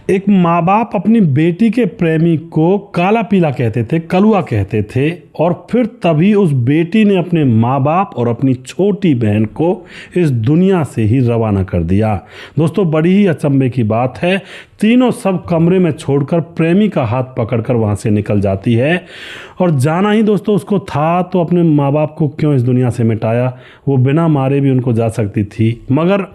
एक माँ बाप अपनी बेटी के प्रेमी को काला पीला कहते थे, कलुआ कहते थे, और फिर तभी उस बेटी ने अपने माँ बाप और अपनी छोटी बहन को इस दुनिया से ही रवाना कर दिया। दोस्तों, बड़ी ही अचंभे की बात है। तीनों सब कमरे में छोड़कर प्रेमी का हाथ पकड़कर वहाँ से निकल जाती है। और जाना ही दोस्तों उसको था तो अपने माँ बाप को क्यों इस दुनिया से मिटाया। वो बिना मारे भी उनको जा सकती थी, मगर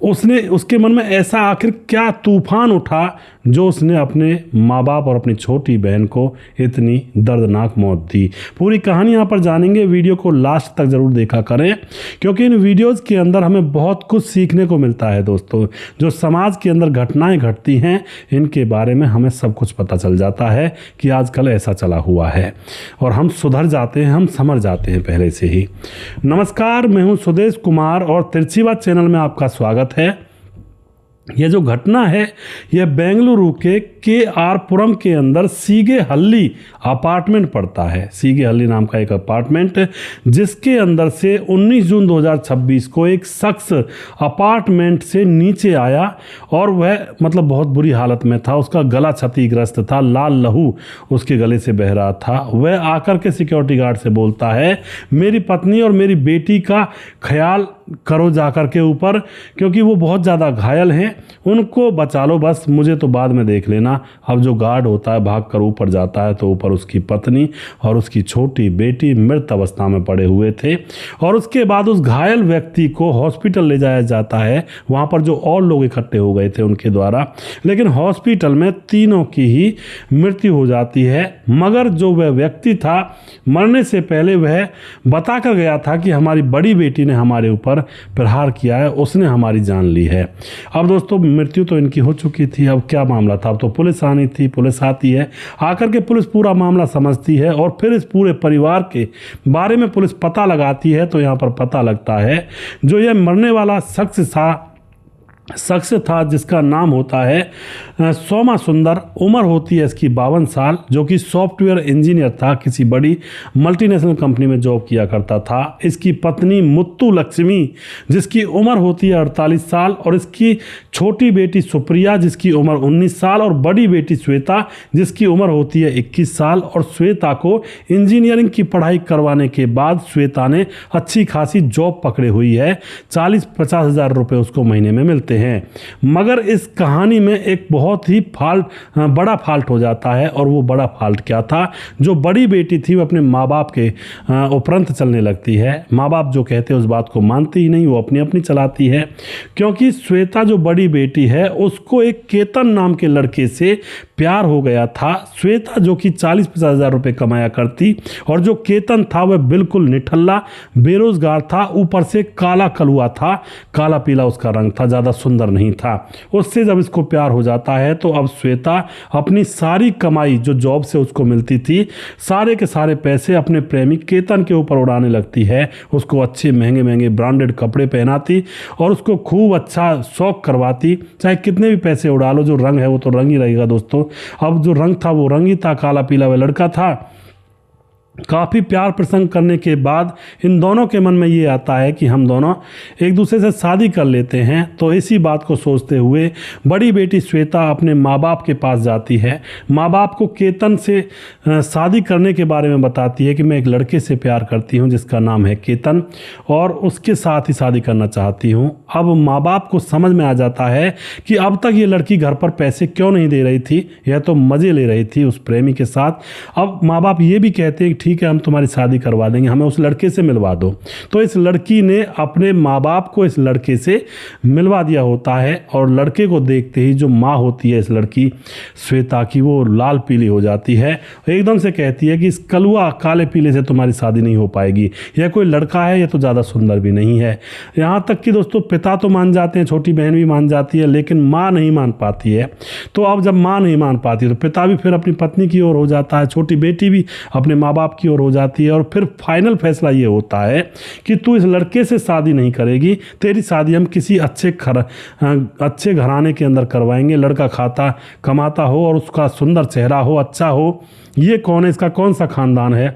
उसके मन में ऐसा आखिर क्या तूफान उठा जो उसने अपने माँ बाप और अपनी छोटी बहन को इतनी दर्दनाक मौत दी। पूरी कहानी यहाँ पर जानेंगे। वीडियो को लास्ट तक ज़रूर देखा करें, क्योंकि इन वीडियोज़ के अंदर हमें बहुत कुछ सीखने को मिलता है। दोस्तों, जो समाज के अंदर घटनाएं घटती हैं, इनके बारे में हमें सब कुछ पता चल जाता है कि आजकल ऐसा चला हुआ है, और हम सुधर जाते हैं, हम समझ जाते हैं पहले से ही। नमस्कार, मैं हूँ सुदेश कुमार और तिरछी बात चैनल में आपका स्वागत है। यह जो घटना है यह बेंगलुरु के आर पुरम के अंदर सीगे हल्ली अपार्टमेंट पड़ता है। सीगे हल्ली नाम का एक अपार्टमेंट, जिसके अंदर से 19 जून 2026 को एक शख्स अपार्टमेंट से नीचे आया और वह बहुत बुरी हालत में था। उसका गला क्षतिग्रस्त था, लाल लहू उसके गले से बह रहा था। वह आकर के सिक्योरिटी गार्ड से बोलता है, मेरी पत्नी और मेरी बेटी का ख्याल करो जाकर के ऊपर, क्योंकि वो बहुत ज़्यादा घायल हैं, उनको बचा लो, बस मुझे तो बाद में देख लेना। अब जो गार्ड होता है भाग कर ऊपर जाता है तो ऊपर उसकी पत्नी और उसकी छोटी बेटी मृत अवस्था में पड़े हुए थे। और उसके बाद उस घायल व्यक्ति को हॉस्पिटल ले जाया जाता है, वहाँ पर जो और लोग इकट्ठे हो गए थे उनके द्वारा। लेकिन हॉस्पिटल में तीनों की ही मृत्यु हो जाती है, मगर जो वह व्यक्ति था मरने से पहले वह बता कर गया था कि हमारी बड़ी बेटी ने हमारे ऊपर प्रहार किया है, उसने हमारी जान ली है। अब दोस्तों, मृत्यु तो इनकी हो चुकी थी, अब क्या मामला था। अब तो पुलिस आनी थी, पुलिस आती है, आकर के पुलिस पूरा मामला समझती है और फिर इस पूरे परिवार के बारे में पुलिस पता लगाती है। तो यहाँ पर पता लगता है जो यह मरने वाला शख्स था जिसका नाम होता है सोमा सुंदर, उम्र होती है इसकी 52 साल, जो कि सॉफ्टवेयर इंजीनियर था, किसी बड़ी मल्टीनेशनल कंपनी में जॉब किया करता था। इसकी पत्नी मुत्तु लक्ष्मी, जिसकी उम्र होती है 48 साल, और इसकी छोटी बेटी सुप्रिया, जिसकी उम्र 19 साल, और बड़ी बेटी श्वेता, जिसकी उम्र होती है 21 साल। और श्वेता को इंजीनियरिंग की पढ़ाई करवाने के बाद श्वेता ने अच्छी खासी जॉब पकड़ी हुई है, 40-50 हज़ार रुपये उसको महीने में मिलते हैं। मगर इस कहानी में एक बहुत ही बड़ा फाल्ट हो जाता है, और वो बड़ा फाल्ट क्या था। जो बड़ी बेटी थी वो अपने माँ बाप के उपरंत चलने लगती है। माँ बाप जो कहते हैं उस बात को मानती ही नहीं, वो अपनी अपनी चलाती है। क्योंकि श्वेता जो बड़ी बेटी है उसको एक केतन नाम के लड़के से प्यार हो गया था। श्वेता जो कि 40-50 हज़ार रुपये कमाया करती, और जो केतन था वह बिल्कुल निठल्ला बेरोजगार था, ऊपर से काला कलुआ था, काला पीला उसका रंग था, ज़्यादा सुंदर नहीं था। उससे जब इसको प्यार हो जाता है तो अब श्वेता अपनी सारी कमाई जो जॉब से उसको मिलती थी, सारे के सारे पैसे अपने प्रेमी केतन के ऊपर उड़ाने लगती है। उसको अच्छे महंगे महंगे ब्रांडेड कपड़े पहनाती और उसको खूब अच्छा शौक करवाती। चाहे कितने भी पैसे उड़ा लो, जो रंग है वो तो रंग ही रहेगा दोस्तों। अब जो रंग था वो रंग ही था, काला पीला वह लड़का था। काफ़ी प्यार प्रसंग करने के बाद इन दोनों के मन में ये आता है कि हम दोनों एक दूसरे से शादी कर लेते हैं। तो इसी बात को सोचते हुए बड़ी बेटी श्वेता अपने माँ बाप के पास जाती है। माँ बाप को केतन से शादी करने के बारे में बताती है कि मैं एक लड़के से प्यार करती हूँ जिसका नाम है केतन, और उसके साथ ही शादी करना चाहती हूँ। अब माँ बाप को समझ में आ जाता है कि अब तक ये लड़की घर पर पैसे क्यों नहीं दे रही थी, यह तो मज़े ले रही थी उस प्रेमी के साथ। अब माँ बाप ये भी कहते हैं ठीक है, हम तुम्हारी शादी करवा देंगे, हमें उस लड़के से मिलवा दो। तो इस लड़की ने अपने माँ बाप को इस लड़के से मिलवा दिया होता है, और लड़के को देखते ही जो माँ होती है इस लड़की श्वेता की, वो लाल पीली हो जाती है। एकदम से कहती है कि इस कलुआ काले पीले से तुम्हारी शादी नहीं हो पाएगी, यह कोई लड़का है, यह तो ज़्यादा सुंदर भी नहीं है। यहाँ तक कि दोस्तों पिता तो मान जाते हैं, छोटी बहन भी मान जाती है, लेकिन माँ नहीं मान पाती है। तो अब जब माँ नहीं मान पाती तो पिता भी फिर अपनी पत्नी की ओर हो जाता है, छोटी बेटी भी अपने माँ बाप की ओर हो जाती है। और फिर फाइनल फैसला ये होता है कि तू इस लड़के से शादी नहीं करेगी, तेरी शादी हम किसी अच्छे घराने के अंदर करवाएंगे। लड़का खाता कमाता हो और उसका सुंदर चेहरा हो, अच्छा हो। ये कौन है, इसका कौन सा खानदान है,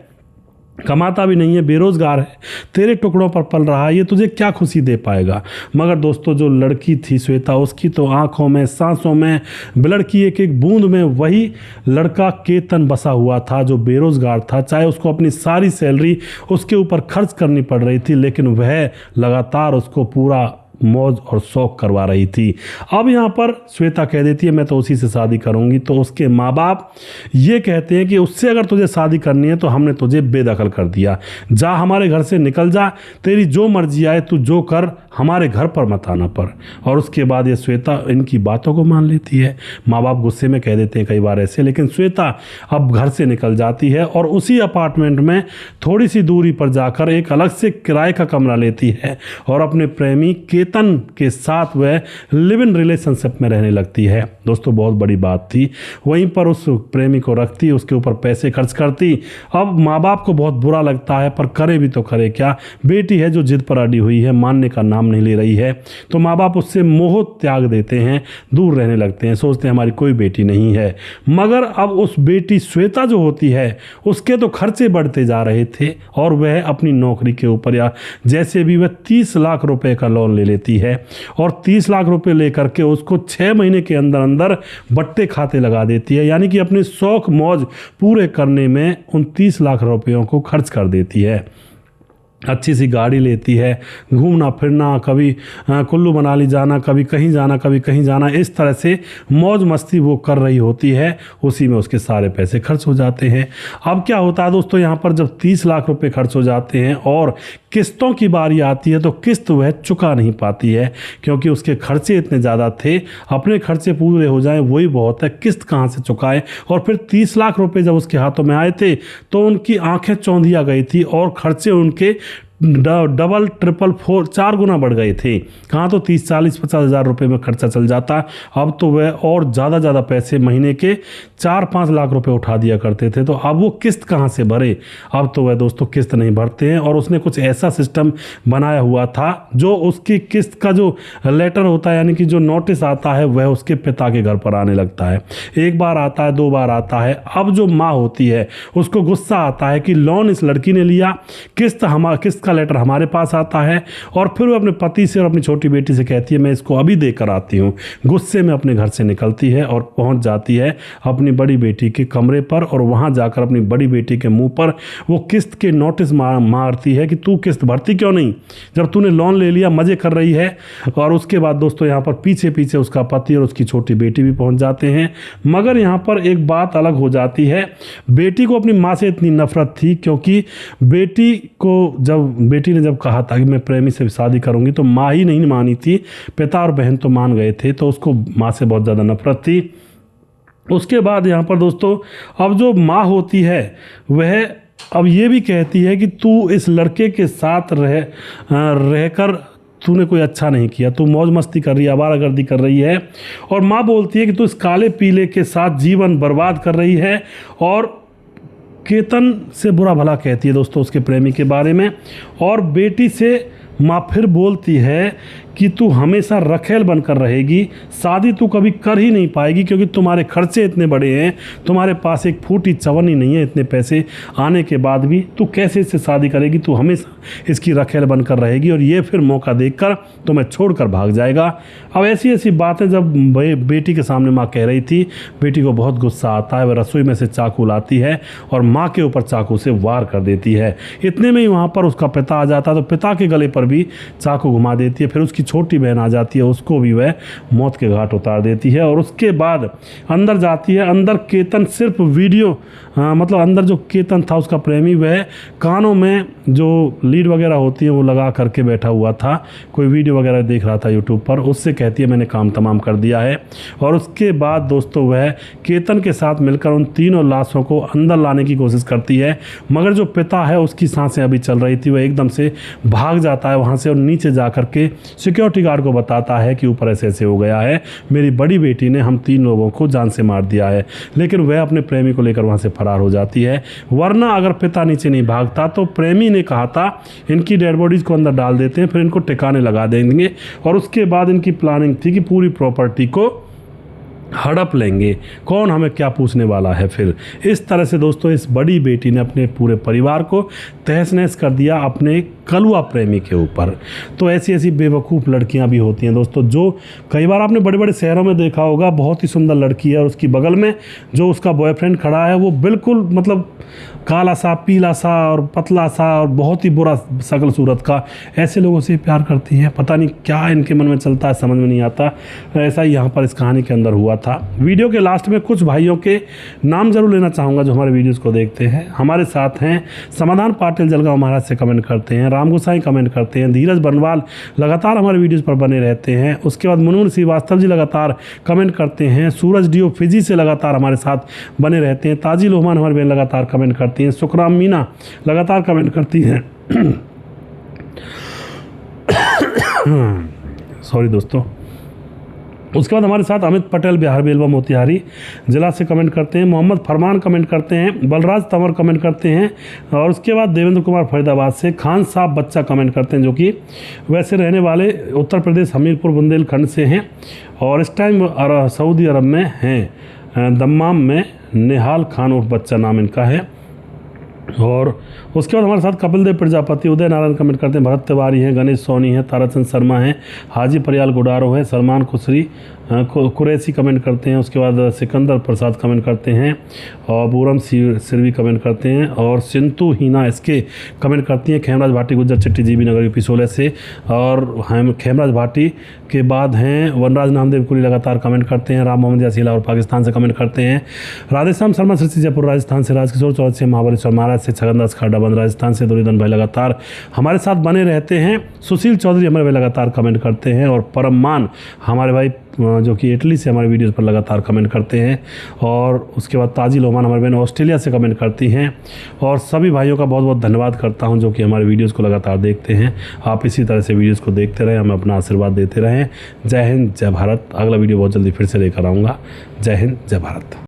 कमाता भी नहीं है, बेरोजगार है, तेरे टुकड़ों पर पल रहा है, ये तुझे क्या खुशी दे पाएगा। मगर दोस्तों जो लड़की थी श्वेता, उसकी तो आंखों में, सांसों में, ब्लड की एक एक बूंद में वही लड़का केतन बसा हुआ था जो बेरोजगार था। चाहे उसको अपनी सारी सैलरी उसके ऊपर खर्च करनी पड़ रही थी, लेकिन वह लगातार उसको पूरा मौज और शौक करवा रही थी। अब यहाँ पर श्वेता कह देती है मैं तो उसी से शादी करूंगी। तो उसके माँ बाप ये कहते हैं कि उससे अगर तुझे शादी करनी है तो हमने तुझे बेदखल कर दिया, जा हमारे घर से निकल जा, तेरी जो मर्जी आए तू जो कर, हमारे घर पर मत आना पर। और उसके बाद ये श्वेता इनकी बातों को मान लेती है। माँ बाप गुस्से में कह देते हैं कई बार ऐसे, लेकिन श्वेता अब घर से निकल जाती है और उसी अपार्टमेंट में थोड़ी सी दूरी पर जाकर एक अलग से किराए का कमरा लेती है और अपने प्रेमी केतन के साथ वह लिव इन रिलेशनशिप में रहने लगती है। दोस्तों बहुत बड़ी बात थी। वहीं पर उस प्रेमी को रखती, उसके ऊपर पैसे खर्च करती। अब माँ बाप को बहुत बुरा लगता है, पर करे भी तो करे क्या, बेटी है जो जिद पर अड़ी हुई है, मानने का नाम नहीं ले रही है। तो माँ बाप उससे मोह त्याग देते हैं, दूर रहने लगते हैं, सोचते हैं हमारी कोई बेटी नहीं है। मगर अब उस बेटी श्वेता जो होती है उसके तो खर्चे बढ़ते जा रहे थे और वह अपनी नौकरी के ऊपर या जैसे भी वह 30 लाख रुपए का लोन ले लेती है और 30 लाख रुपए लेकर के उसको 6 महीने के अंदर अंदर बट्टे खाते लगा देती है, यानी कि अपने शौक मौज पूरे करने में उन 30 लाख रुपयों को खर्च कर देती है। अच्छी सी गाड़ी लेती है, घूमना फिरना, कभी कुल्लू मनाली जाना, कभी कहीं जाना, कभी कहीं जाना, इस तरह से मौज मस्ती वो कर रही होती है। उसी में उसके सारे पैसे खर्च हो जाते हैं। अब क्या होता है दोस्तों, यहाँ पर जब 30 लाख रुपए खर्च हो जाते हैं और किस्तों की बारी आती है तो किस्त वह चुका नहीं पाती है, क्योंकि उसके खर्चे इतने ज़्यादा थे। अपने खर्चे पूरे हो जाएं वही बहुत है, किस्त कहाँ से चुकाए। और फिर 30 लाख रुपए जब उसके हाथों में आए थे तो उनकी आंखें चौंधिया गई थी और खर्चे उनके डबल ट्रिपल 4 4 गुना बढ़ गए थे। कहाँ तो 30 40 50 हज़ार रुपये में खर्चा चल जाता, अब तो वह और ज़्यादा पैसे महीने के 4-5 लाख रुपए उठा दिया करते थे। तो अब वो किस्त कहाँ से भरे। अब तो वह दोस्तों किस्त नहीं भरते हैं और उसने कुछ ऐसा सिस्टम बनाया हुआ था जो उसकी किस्त का जो लेटर होता है, यानी कि जो नोटिस आता है, वह उसके पिता के घर पर आने लगता है। एक बार आता है, 2 बार आता है। अब जो माँ होती है उसको गुस्सा आता है कि लोन इस लड़की ने लिया, किस्त का लेटर हमारे पास आता है। और फिर वो अपने पति से और अपनी छोटी बेटी से कहती है मैं इसको अभी देकर आती हूँ। गुस्से में अपने घर से निकलती है और पहुंच जाती है अपनी बड़ी बेटी के कमरे पर और वहां जाकर अपनी बड़ी बेटी के मुंह पर वो किस्त के नोटिस मारती है कि तू किस्त भरती क्यों नहीं, जब तूने लोन ले लिया, मजे कर रही है। और उसके बाद दोस्तों यहाँ पर पीछे पीछे उसका पति और उसकी छोटी बेटी भी पहुंच जाते हैं। मगर यहाँ पर एक बात अलग हो जाती है। बेटी को अपनी माँ से इतनी नफरत थी, क्योंकि बेटी ने जब कहा था कि मैं प्रेमी से शादी करूंगी तो माँ ही नहीं मानी थी, पिता और बहन तो मान गए थे। तो उसको माँ से बहुत ज़्यादा नफरत थी। उसके बाद यहाँ पर दोस्तों अब जो माँ होती है वह अब ये भी कहती है कि तू इस लड़के के साथ रहकर तूने कोई अच्छा नहीं किया, तू मौज मस्ती कर रही है, आवारागर्दी कर रही है। और माँ बोलती है कि तू इस काले पीले के साथ जीवन बर्बाद कर रही है। और केतन से बुरा भला कहती है दोस्तों उसके प्रेमी के बारे में। और बेटी से माँ फिर बोलती है कि तू हमेशा रखेल बनकर रहेगी, शादी तू कभी कर ही नहीं पाएगी, क्योंकि तुम्हारे खर्चे इतने बड़े हैं, तुम्हारे पास एक फूटी चवन्नी नहीं है, इतने पैसे आने के बाद भी तू कैसे इससे शादी करेगी, तू हमेशा इसकी रखेल बनकर रहेगी और ये फिर मौका देखकर तुम्हें छोड़कर भाग जाएगा। अब ऐसी ऐसी बातें जब बेटी के सामने माँ कह रही थी, बेटी को बहुत गुस्सा आता है। वह रसोई में से चाकू लाती है और माँ के ऊपर चाकू से वार कर देती है। इतने में ही वहाँ पर उसका पिता आ जाता है, तो पिता के गले पर भी चाकू घुमा देती है। फिर उसकी छोटी बहन आ जाती है, उसको भी वह मौत के घाट उतार देती है। और उसके बाद अंदर जाती है। अंदर केतन सिर्फ मतलब अंदर जो केतन था उसका प्रेमी, वह कानों में जो लीड वगैरह होती है वो लगा करके बैठा हुआ था, कोई वीडियो वगैरह देख रहा था यूट्यूब पर। उससे कहती है मैंने काम तमाम कर दिया है। और उसके बाद दोस्तों वह केतन के साथ मिलकर उन तीनों लाशों को अंदर लाने की कोशिश करती है। मगर जो पिता है उसकी सांसें अभी चल रही थी, वह एकदम से भाग जाता है वहाँ से और नीचे जा करके सिक्योरिटी गार्ड को बताता है कि ऊपर ऐसे ऐसे हो गया है, मेरी बड़ी बेटी ने हम 3 लोगों को जान से मार दिया है। लेकिन वह अपने प्रेमी को लेकर वहाँ से फरार हो जाती है। वरना अगर पिता नीचे नहीं भागता तो प्रेमी ने कहा था इनकी डेड बॉडीज को अंदर डाल देते हैं, फिर इनको ठिकाने लगा देंगे। और उसके बाद इनकी प्लानिंग थी कि पूरी प्रॉपर्टी को हड़प लेंगे, कौन हमें क्या पूछने वाला है। फिर इस तरह से दोस्तों इस बड़ी बेटी ने अपने पूरे परिवार को तहस नहस कर दिया अपने कलुआ प्रेमी के ऊपर। तो ऐसी ऐसी बेवकूफ़ लड़कियां भी होती हैं दोस्तों, जो कई बार आपने बड़े बड़े शहरों में देखा होगा, बहुत ही सुंदर लड़की है और उसकी बगल में जो उसका बॉयफ्रेंड खड़ा है वो बिल्कुल मतलब काला सा, पीला सा और पतला सा और बहुत ही बुरा शक्ल सूरत का। ऐसे लोगों से प्यार करती हैं, पता नहीं क्या इनके मन में चलता है, समझ में नहीं आता। ऐसा ही यहाँ पर इस कहानी के अंदर हुआ था। वीडियो के लास्ट में कुछ भाइयों के नाम जरूर लेना चाहूँगा जो हमारे वीडियोज़ को देखते हैं। हमारे साथ हैं समाधान पाटिल जलगांव महाराज से कमेंट करते हैं, राम गोसाई कमेंट करते हैं, धीरज बनवाल लगातार हमारे वीडियोज़ पर बने रहते हैं। उसके बाद मुनमुन श्रीवास्तव जी लगातार कमेंट करते हैं, सूरज डीओ फिजी से लगातार हमारे साथ बने रहते हैं, ताजी लोहमान हमारे बहन लगातार कमेंट करती हैं, सुखराम मीना लगातार कमेंट करती हैं। सॉरी दोस्तों। उसके बाद हमारे साथ अमित पटेल बिहार बेलवा मोतिहारी जिला से कमेंट करते हैं, मोहम्मद फरमान कमेंट करते हैं, बलराज तंवर कमेंट करते हैं और उसके बाद देवेंद्र कुमार फरीदाबाद से, खान साहब बच्चा कमेंट करते हैं जो कि वैसे रहने वाले उत्तर प्रदेश हमीरपुर बुंदेलखंड से हैं और इस टाइम सऊदी अरब में हैं, दम्माम में। निहाल खान उर्फ बच्चा नाम इनका है। और उसके बाद हमारे साथ कपिल देव प्रजापति, उदय नारायण कमेंट करते हैं, भरत तिवारी हैं, गणेश सोनी हैं, ताराचंद शर्मा हैं, हाजी परियाल गुडारो है, सलमान खुसरी कुरैसी कमेंट करते हैं। उसके बाद सिकंदर प्रसाद कमेंट करते हैं और बूरम सिरवी कमेंट करते हैं और सिंतु हीना इसके कमेंट करती हैं। खेमराज भाटी गुज्जर चिट्टी जीबी नगर यूपी 16 से और हम खेमराज भाटी के बाद हैं वनराज नामदेव कुली लगातार कमेंट करते हैं, राम मोहम्मद यासीला और पाकिस्तान से कमेंट करते हैं, राधेश्याम शर्मा सृष्टि जयपुर राजस्थान से, राजकिशोर चौधरी से, महाबलेश्वर महाराज से, छगनदास खाडाबंद राजस्थान से, दुर्योधन भाई लगातार हमारे साथ बने रहते हैं, सुशील चौधरी हमारे भाई लगातार कमेंट करते हैं और परममान हमारे भाई जो कि इटली से हमारे वीडियोस पर लगातार कमेंट करते हैं और उसके बाद ताजी लोहमान हमारे बहन ऑस्ट्रेलिया से कमेंट करती हैं। और सभी भाइयों का बहुत बहुत धन्यवाद करता हूं जो कि हमारे वीडियोस को लगातार देखते हैं। आप इसी तरह से वीडियोस को देखते रहें, हमें अपना आशीर्वाद देते रहें। जय हिंद, जय भारत। अगला वीडियो बहुत जल्दी फिर से लेकर आऊँगा। जय हिंद, जय भारत।